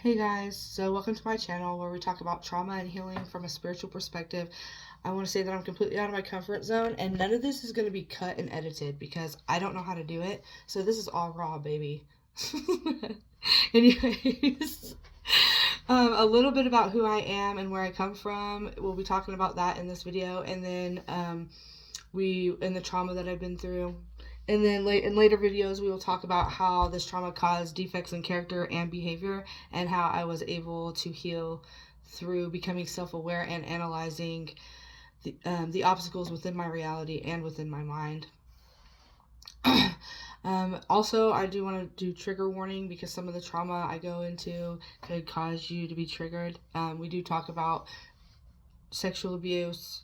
Hey guys, so welcome to my channel where we talk about trauma and healing from a spiritual perspective. I want to say that I'm completely out of my comfort zone and none of this is going to be cut and edited because I don't know how to do it. So this is all raw, baby. Anyways, a little bit about who I am and where I come from. We'll be talking about that in this video, and then the trauma that I've been through. And then in later videos, we will talk about how this trauma caused defects in character and behavior, and how I was able to heal through becoming self-aware and analyzing the obstacles within my reality and within my mind. Also, I do want to do trigger warning because some of the trauma I go into could cause you to be triggered. We do talk about sexual abuse,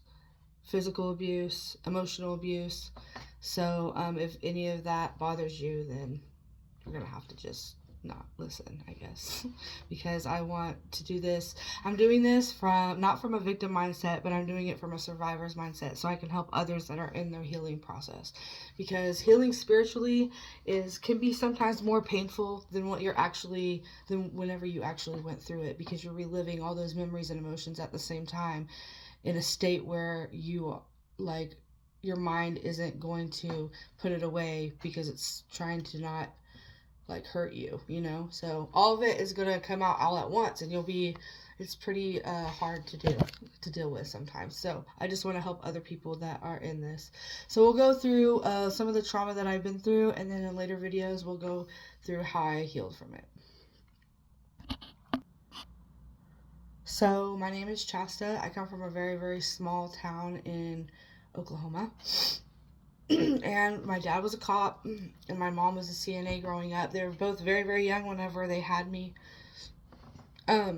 physical abuse, emotional abuse. So if any of that bothers you, then you're going to have to just not listen, I guess, because I want to do this. I'm doing this not from a victim mindset, but I'm doing it from a survivor's mindset so I can help others that are in their healing process, because healing spiritually can be sometimes more painful than whenever you actually went through it, because you're reliving all those memories and emotions at the same time in a state where your mind isn't going to put it away because it's trying to not hurt you. So all of it is going to come out all at once, and it's pretty hard to deal with sometimes. So I just want to help other people that are in this. So we'll go through some of the trauma that I've been through, and then in later videos we'll go through how I healed from it. So my name is Chasta. I come from a very, very small town in Oklahoma. And my dad was a cop, and my mom was a CNA growing up. They were both very, very young whenever they had me. I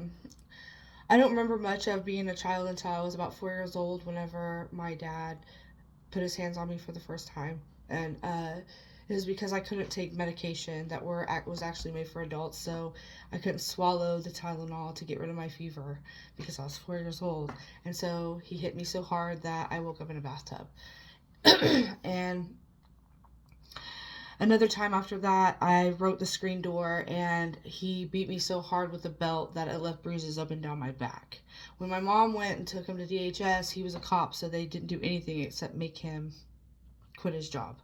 don't remember much of being a child until I was about 4 years old whenever my dad put his hands on me for the first time. And it was because I couldn't take medication that was actually made for adults, so I couldn't swallow the Tylenol to get rid of my fever because I was 4 years old. And so he hit me so hard that I woke up in a bathtub. And another time after that, I wrote the screen door, and he beat me so hard with a belt that it left bruises up and down my back. When my mom went and took him to DHS, he was a cop, so they didn't do anything except make him quit his job.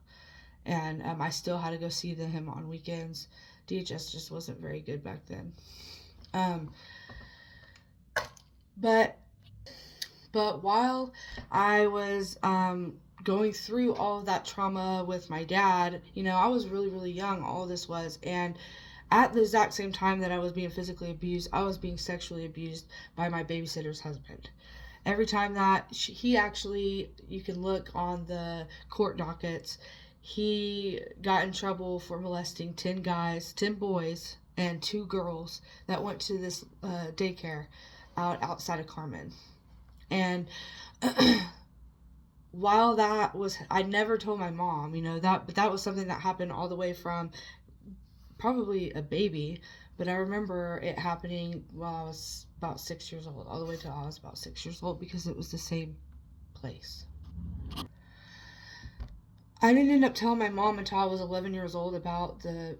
And I still had to go see him on weekends. DHS just wasn't very good back then. But while I was going through all of that trauma with my dad, I was really, really young, all this was. And at the exact same time that I was being physically abused, I was being sexually abused by my babysitter's husband. Every time that you can look on the court dockets, he got in trouble for molesting 10 boys, and 2 girls that went to this daycare outside of Carmen. And while I never told my mom, but that was something that happened all the way from probably a baby, but I remember it happening while I was about 6 years old, all the way till I was about 6 years old, because it was the same place. I didn't end up telling my mom until I was 11 years old about the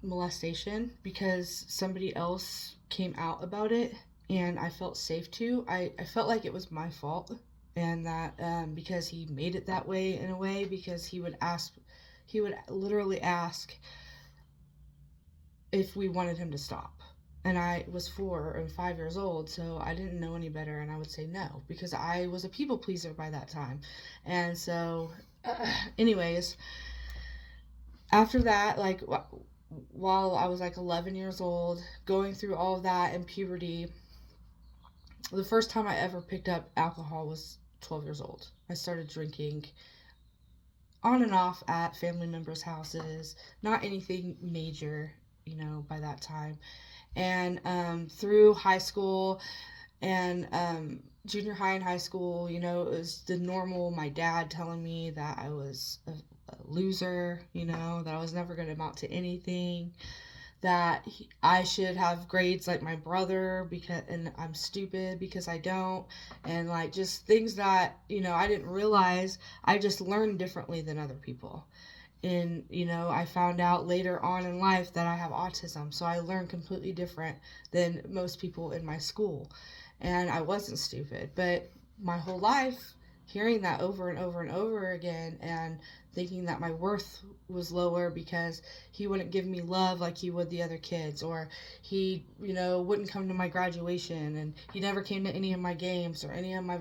molestation, because somebody else came out about it and I felt safe to. I felt like it was my fault, and that because he made it that way, in a way, because he would literally ask if we wanted him to stop. And I was 4 and 5 years old, so I didn't know any better, and I would say no because I was a people pleaser by that time. And so, anyways, after that, while I was 11 years old, going through all of that in puberty, the first time I ever picked up alcohol was 12 years old. I started drinking on and off at family members' houses, not anything major, by that time. And through high school and junior high and high school, it was the normal, my dad telling me that I was a loser, that I was never going to amount to anything, that I should have grades like my brother and I'm stupid because I don't, and just things that I didn't realize. I just learned differently than other people. And, I found out later on in life that I have autism. So I learned completely different than most people in my school. And I wasn't stupid. But my whole life, hearing that over and over and over again, and thinking that my worth was lower because he wouldn't give me love like he would the other kids, or he, wouldn't come to my graduation, and he never came to any of my games or any of my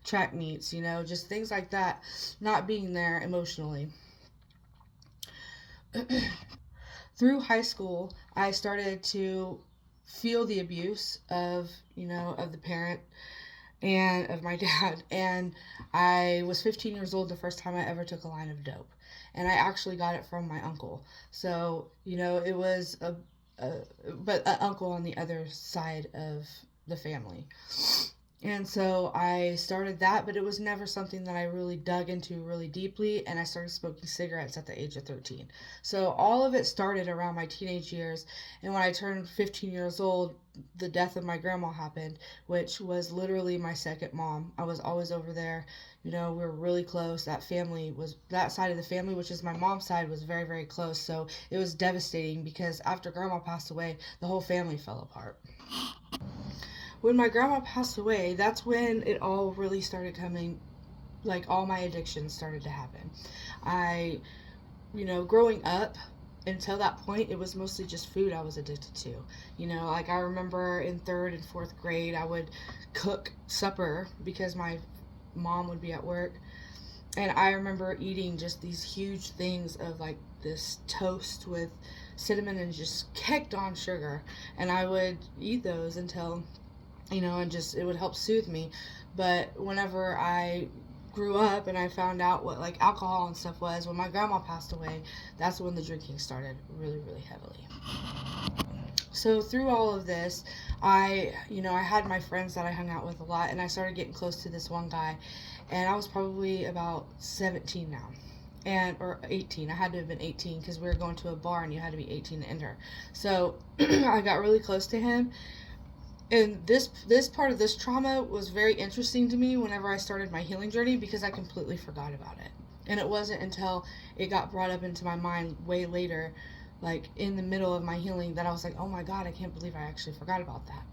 track meets, just things like that, not being there emotionally. Through high school, I started to feel the abuse of the parent and of my dad. And I was 15 years old the first time I ever took a line of dope. And I actually got it from my uncle. So, it was but an uncle on the other side of the family. And so I started that, but it was never something that I really dug into really deeply. And I started smoking cigarettes at the age of 13. So all of it started around my teenage years. And when I turned 15 years old, the death of my grandma happened, which was literally my second mom. I was always over there. We were really close. That side of the family, which is my mom's side, was very, very close. So it was devastating because after grandma passed away, the whole family fell apart. When my grandma passed away, that's when it all really started coming, like all my addictions started to happen. I, growing up, until that point, it was mostly just food I was addicted to. Like I remember in third and fourth grade, I would cook supper because my mom would be at work. And I remember eating just these huge things of like this toast with cinnamon and just kicked on sugar. And I would eat those until and just it would help soothe me. But whenever I grew up and I found out what like alcohol and stuff was, when my grandma passed away, that's when the drinking started really, really heavily. So through all of this, I had my friends that I hung out with a lot, and I started getting close to this one guy, and I was probably about 17 now. Or 18. I had to have been 18 because we were going to a bar and you had to be 18 to enter. So I got really close to him, and this part of this trauma was very interesting to me whenever I started my healing journey because I completely forgot about it. And it wasn't until it got brought up into my mind way later, like in the middle of my healing, that I was like, oh my God, I can't believe I actually forgot about that.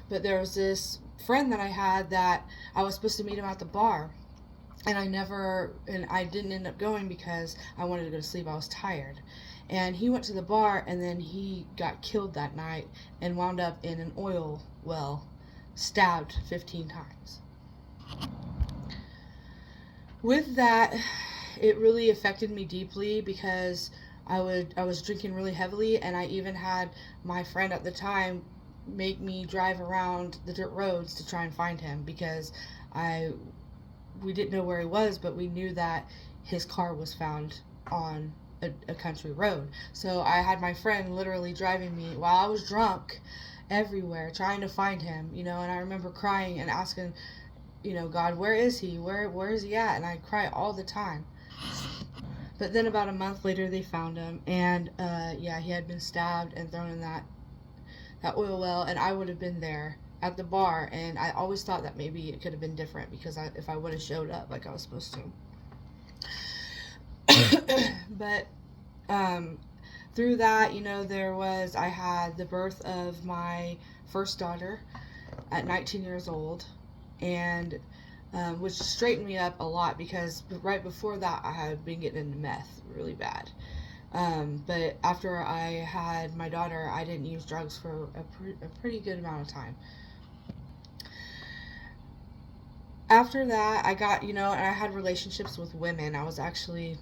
But there was this friend that I had that I was supposed to meet him at the bar. And I didn't end up going because I wanted to go to sleep. I was tired. And he went to the bar, and then he got killed that night and wound up in an oil well, stabbed 15 times. With that, it really affected me deeply because I was drinking really heavily, and I even had my friend at the time make me drive around the dirt roads to try and find him because I we didn't know where he was, but we knew that his car was found on a country road. So I had my friend literally driving me while I was drunk everywhere trying to find him, and I remember crying and asking, God, where is he? Where is he at? And I cry all the time. But then about a month later they found him, and yeah, he had been stabbed and thrown in that oil well, and I would have been there at the bar, and I always thought that maybe it could have been different because if I would have showed up like I was supposed to. But through that, I had the birth of my first daughter at 19 years old, and which straightened me up a lot because right before that I had been getting into meth really bad. But after I had my daughter, I didn't use drugs for a pretty good amount of time. After that, I got, and I had relationships with women. I was actually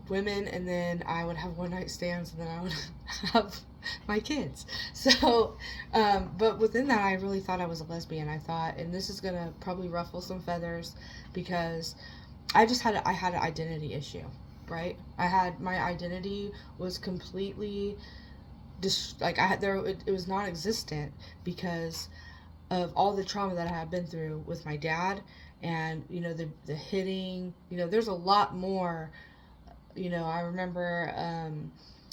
women, and then I would have one night stands, and then I would have my kids. So, but within that, I really thought I was a lesbian. I thought, and this is gonna probably ruffle some feathers because I had an identity issue, right? My identity was completely it was non-existent because of all the trauma that I had been through with my dad, and the hitting. There's a lot more. I remember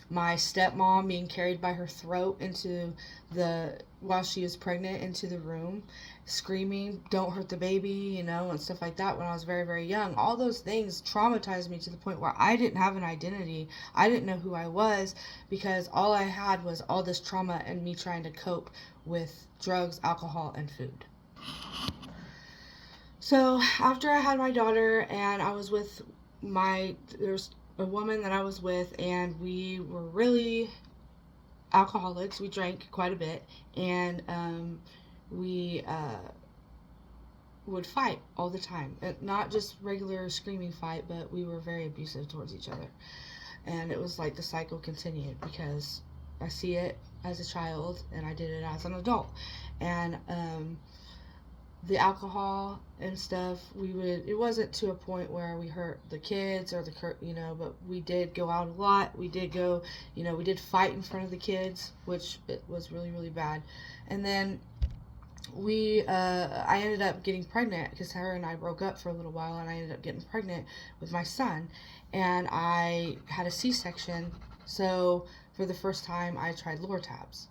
my stepmom being carried by her throat while she was pregnant into the room, screaming, "Don't hurt the baby," and stuff like that when I was very, very young. All those things traumatized me to the point where I didn't have an identity. I didn't know who I was because all I had was all this trauma and me trying to cope with drugs, alcohol, and food. So after I had my daughter and I was with there's a woman that I was with, and we were really alcoholics. We drank quite a bit, and we would fight all the time. Not just regular screaming fight, but we were very abusive towards each other. And it was like the cycle continued because I see it as a child and I did it as an adult. And the alcohol and stuff, it wasn't to a point where we hurt the kids or but we did go out a lot. We did go, we did fight in front of the kids, which it was really, really bad. And then I ended up getting pregnant because her and I broke up for a little while, and I ended up getting pregnant with my son, and I had a C-section. So for the first time, I tried Lortabs.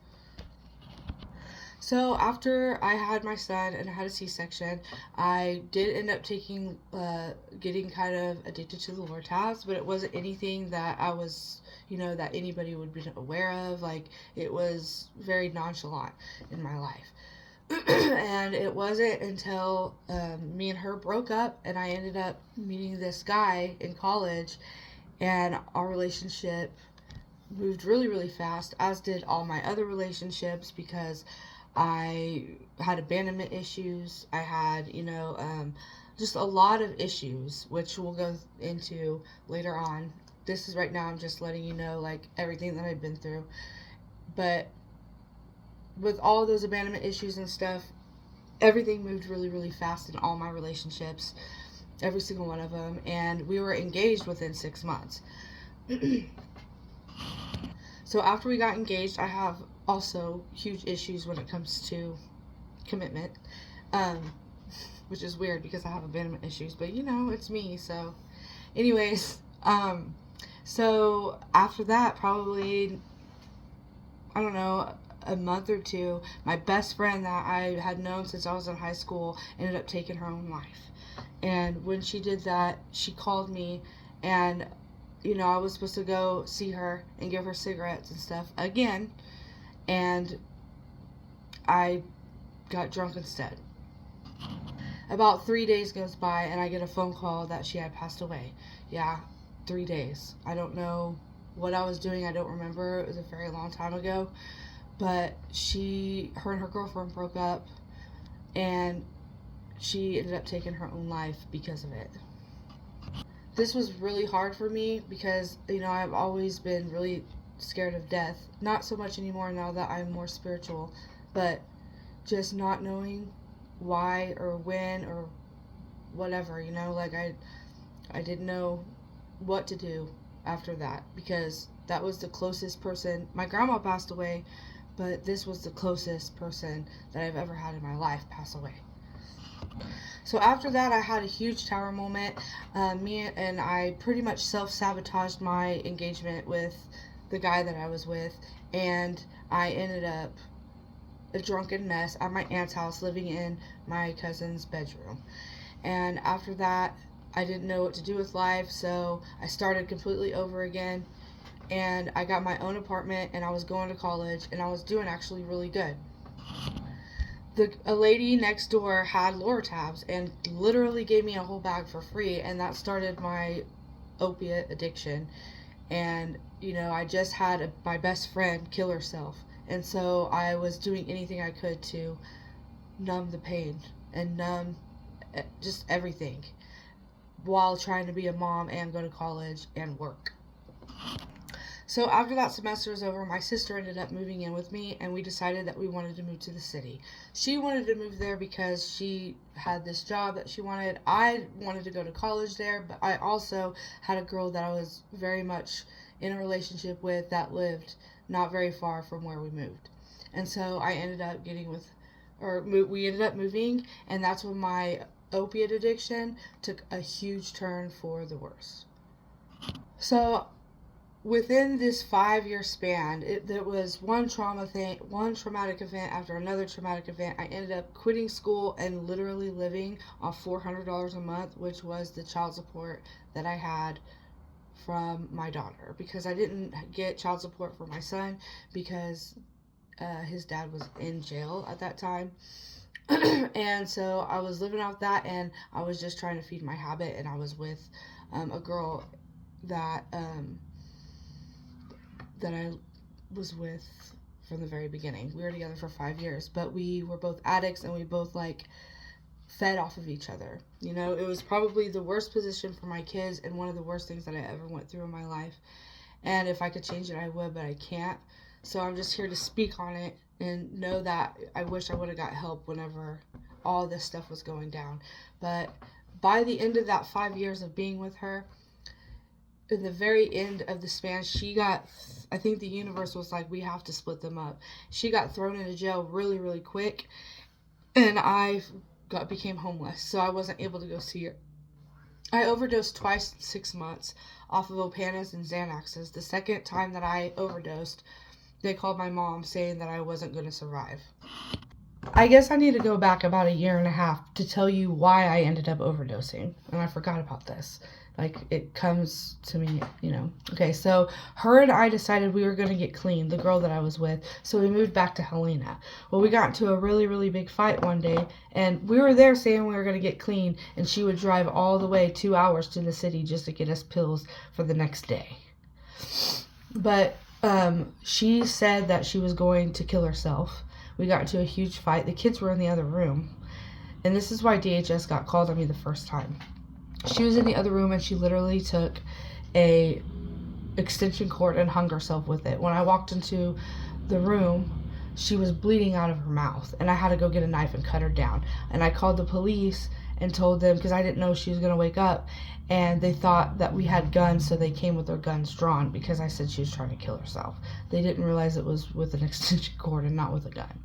So after I had my son and I had a C-section, I did end up getting kind of addicted to the Lortabs, but it wasn't anything that I was, that anybody would be aware of. Like, it was very nonchalant in my life. And it wasn't until me and her broke up and I ended up meeting this guy in college, and our relationship moved really, really fast, as did all my other relationships, because I had abandonment issues. I had, just a lot of issues, which we'll go into later on. This is right now, I'm just letting you know, like, everything that I've been through. But with all those abandonment issues and stuff, everything moved really, really fast in all my relationships, every single one of them. And we were engaged within 6 months. So after we got engaged, I have also huge issues when it comes to commitment, which is weird because I have abandonment issues, but it's me. So anyways, so after that, probably, I don't know, a month or two, my best friend that I had known since I was in high school ended up taking her own life. And when she did that, she called me, and I was supposed to go see her and give her cigarettes and stuff again, and I got drunk instead. About 3 days goes by, and I get a phone call that she had passed away. Yeah, 3 days. I don't know what I was doing. I don't remember. It was a very long time ago. But her and her girlfriend broke up, and she ended up taking her own life because of it. This was really hard for me because, I've always been really scared of death. Not so much anymore now that I'm more spiritual, but just not knowing why or when or whatever, like I didn't know what to do after that, because that was the closest person. My grandma passed away, but this was the closest person that I've ever had in my life pass away. So after that, I had a huge tower moment. I pretty much self-sabotaged my engagement with the guy that I was with, and I ended up a drunken mess at my aunt's house, living in my cousin's bedroom. And after that, I didn't know what to do with life, so I started completely over again, and I got my own apartment, and I was going to college, and I was doing actually really good. A lady next door had Lortabs and literally gave me a whole bag for free, and that started my opiate addiction. And I just had my best friend kill herself, and so I was doing anything I could to numb the pain and numb just everything, while trying to be a mom and go to college and work. So after that semester was over, my sister ended up moving in with me, and we decided that we wanted to move to the city. She wanted to move there because she had this job that she wanted. I wanted to go to college there, but I also had a girl that I was very much in a relationship with that lived not very far from where we moved. And so I ended up we ended up moving, and that's when my opiate addiction took a huge turn for the worse. So within this 5 year span, there was one traumatic event after another traumatic event. I ended up quitting school and literally living on $400 a month, which was the child support that I had from my daughter, because I didn't get child support for my son because his dad was in jail at that time. And so I was living off that, and I was just trying to feed my habit. And I was with a girl that that I was with from the very beginning. We were together for 5 years, but we were both addicts, and we both like fed off of each other. You know, it was probably the worst position for my kids and one of the worst things that I ever went through in my life. And if I could change it, I would, but I can't. So I'm just here to speak on it and know that I wish I would have got help whenever all this stuff was going down. But by the end of that 5 years of being with her, in the very end of the span, I think the universe was like, we have to split them up. She got thrown into jail really, really quick, and I became homeless, so I wasn't able to go see her. I overdosed twice in 6 months off of Opanas and Xanaxes. The second time that I overdosed, they called my mom saying that I wasn't going to survive. I guess I need to go back about a year and a half to tell you why I ended up overdosing, and I forgot about this. Like, it comes to me, you know. Okay, so her and I decided we were going to get clean, the girl that I was with, so we moved back to Helena. Well, we got into a really, really big fight one day, and we were there saying we were going to get clean, and she would drive all the way 2 hours to the city just to get us pills for the next day. But she said that she was going to kill herself. We got into a huge fight. The kids were in the other room, and this is why DHS got called on me the first time. She was in the other room, and she literally took a extension cord and hung herself with it. When I walked into the room, she was bleeding out of her mouth, and I had to go get a knife and cut her down. And I called the police and told them, because I didn't know she was going to wake up, and they thought that we had guns, so they came with their guns drawn because I said she was trying to kill herself. They didn't realize it was with an extension cord and not with a gun.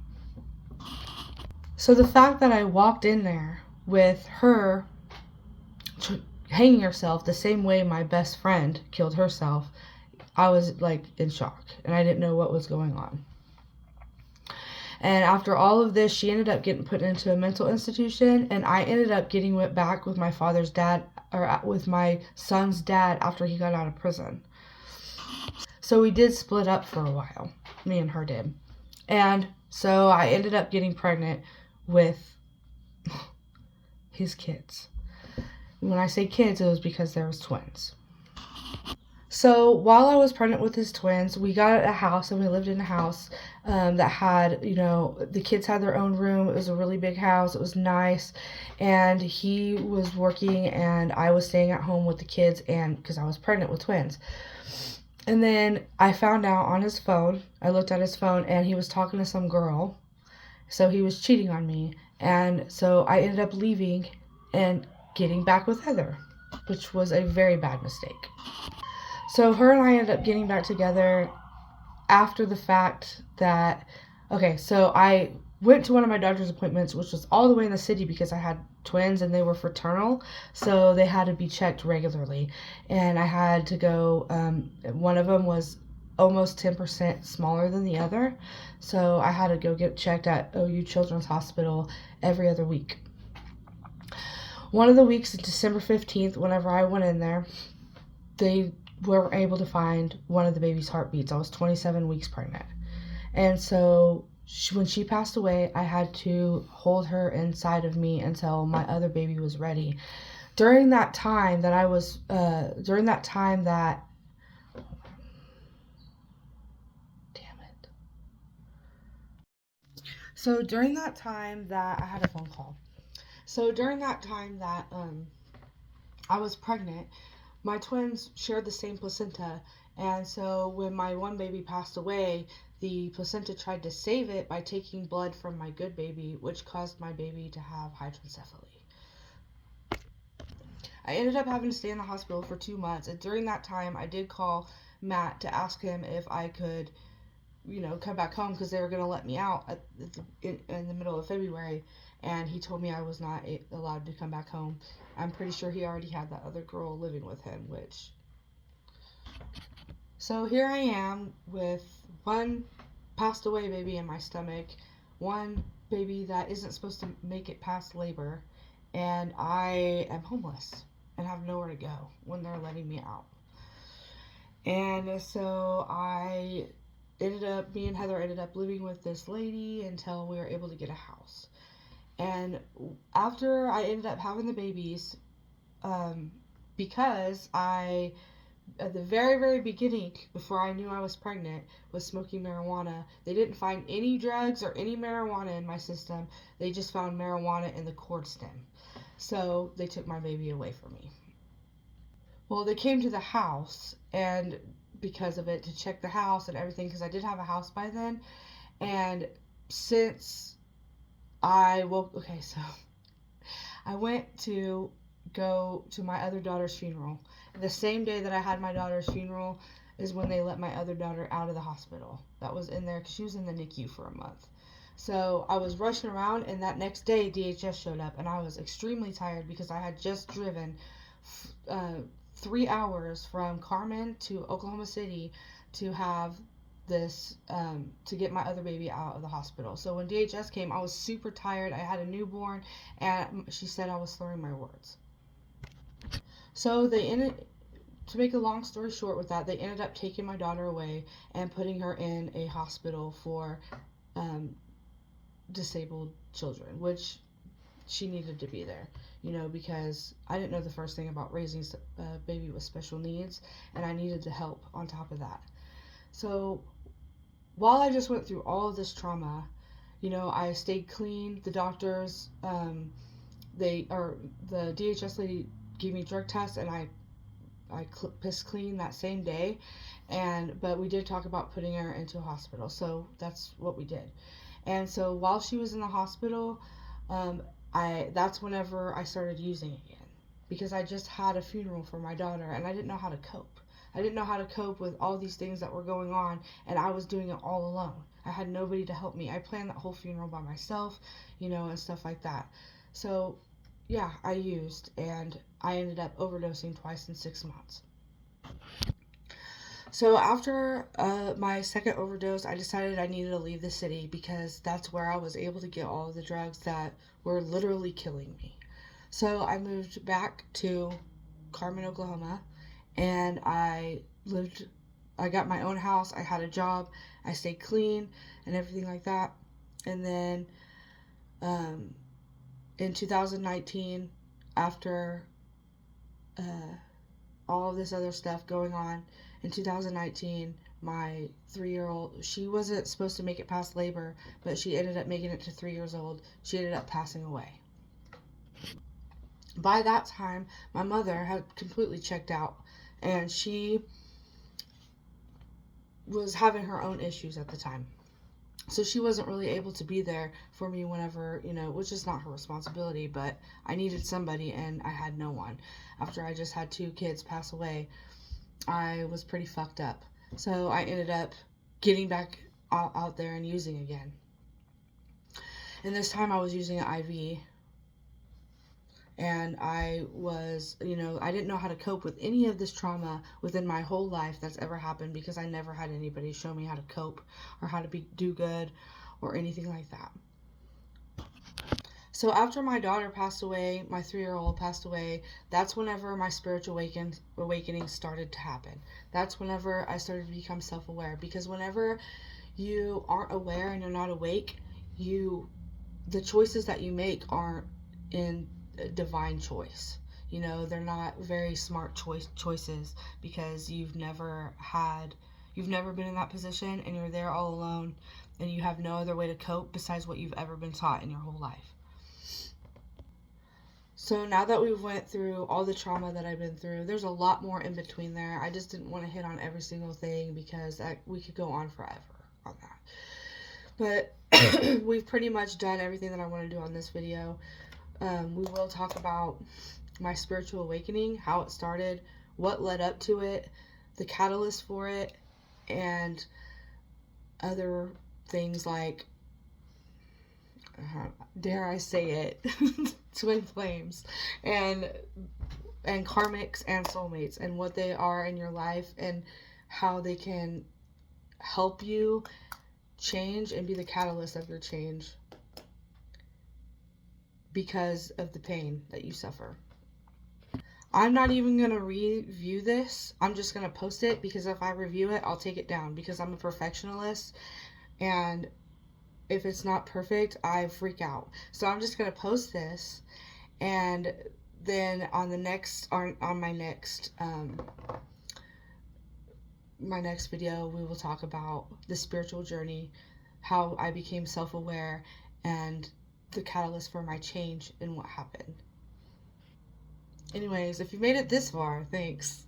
So the fact that I walked in there with her hanging herself the same way my best friend killed herself, I was like in shock, and I didn't know what was going on. And after all of this, she ended up getting put into a mental institution, and I ended up getting went back with my father's dad, or with my son's dad, after he got out of prison. So we did split up for a while, me and her did. And so I ended up getting pregnant with his kids. When I say kids, it was because there was twins. So while I was pregnant with his twins, we got a house, and we lived in a house that had, you know, the kids had their own room. It was a really big house. It was nice. And he was working, and I was staying at home with the kids, and because I was pregnant with twins. And then I found out on his phone, I looked at his phone, and he was talking to some girl. So he was cheating on me. And so I ended up leaving and getting back with Heather, which was a very bad mistake. So her and I ended up getting back together after the fact that, okay, so I went to one of my doctor's appointments, which was all the way in the city because I had twins and they were fraternal, so they had to be checked regularly. And I had to go, one of them was almost 10% smaller than the other, so I had to go get checked at OU Children's Hospital every other week. One of the weeks, December 15th, whenever I went in there, they were able to find one of the baby's heartbeats. I was 27 weeks pregnant. And so when she passed away, I had to hold her inside of me until my other baby was ready. During that time that So during that time that I had a phone call. So during that time that I was pregnant, my twins shared the same placenta, and so when my one baby passed away, the placenta tried to save it by taking blood from my good baby, which caused my baby to have hydrocephaly. I ended up having to stay in the hospital for 2 months, and during that time I did call Matt to ask him if I could, you know, come back home because they were going to let me out in the middle of February, and he told me I was not allowed to come back home. I'm pretty sure he already had that other girl living with him, which So here I am with one passed away baby in my stomach, one baby that isn't supposed to make it past labor, and I am homeless and have nowhere to go when they're letting me out. And so me and Heather ended up living with this lady until we were able to get a house. And after I ended up having the babies, um, because I, at the very, very beginning, before I knew I was pregnant, was smoking marijuana. They didn't find any drugs or any marijuana in my system. They just found marijuana in the cord stem. So they took my baby away from me. Well, they came to the house, and because of it, to check the house and everything, because I did have a house by then. And since okay, so I went to go to my other daughter's funeral. The same day that I had my daughter's funeral is when they let my other daughter out of the hospital. That was in there because she was in the NICU for a month. So I was rushing around, and that next day DHS showed up, and I was extremely tired because I had just driven uh, 3 hours from Carmen to Oklahoma City to have this to get my other baby out of the hospital. So when DHS came, I was super tired. I had a newborn, and she said I was slurring my words. So to make a long story short with that, they ended up taking my daughter away and putting her in a hospital for disabled children, which she needed to be there, because I didn't know the first thing about raising a baby with special needs, and I needed the help on top of that. So while I just went through all of this trauma, I stayed clean. The doctors, the DHS lady gave me drug tests, and I pissed clean that same day, but we did talk about putting her into a hospital, so that's what we did. And so while she was in the hospital, that's whenever I started using again, because I just had a funeral for my daughter, and I didn't know how to cope. I didn't know how to cope with all these things that were going on, and I was doing it all alone. I had nobody to help me. I planned that whole funeral by myself, and stuff like that. So yeah, I used, and I ended up overdosing twice in 6 months. So after my second overdose, I decided I needed to leave the city because that's where I was able to get all of the drugs that were literally killing me. So I moved back to Carmen, Oklahoma, and I got my own house, I had a job, I stayed clean and everything like that. And then in 2019, after all of this other stuff going on, in 2019, my 3-year-old, she wasn't supposed to make it past labor, but she ended up making it to 3 years old. She ended up passing away. By that time, my mother had completely checked out, and she was having her own issues at the time. So she wasn't really able to be there for me whenever, which is not her responsibility, but I needed somebody, and I had no one. After I just had 2 kids pass away, I was pretty fucked up. So I ended up getting back out there and using again. And this time I was using an IV. And I was, I didn't know how to cope with any of this trauma within my whole life that's ever happened, because I never had anybody show me how to cope or how to do good or anything like that. So after my daughter passed away, my 3-year-old passed away, that's whenever my spiritual awakening started to happen. That's whenever I started to become self-aware, because whenever you aren't aware and you're not awake, the choices that you make aren't in divine choice. They're not very smart choices, because you've never been in that position, and you're there all alone, and you have no other way to cope besides what you've ever been taught in your whole life. So now that we've went through all the trauma that I've been through, there's a lot more in between there. I just didn't want to hit on every single thing, because we could go on forever on that. But we've pretty much done everything that I want to do on this video. We will talk about my spiritual awakening, how it started, what led up to it, the catalyst for it, and other things like, dare I say it, twin flames, and karmics and soulmates, and what they are in your life, and how they can help you change and be the catalyst of your change because of the pain that you suffer. I'm not even going to review this. I'm just going to post it because if I review it, I'll take it down because I'm a perfectionist, and if it's not perfect, I freak out. So I'm just going to post this, and then on my next video, we will talk about the spiritual journey, how I became self-aware, and the catalyst for my change and what happened. Anyways, if you made it this far, thanks.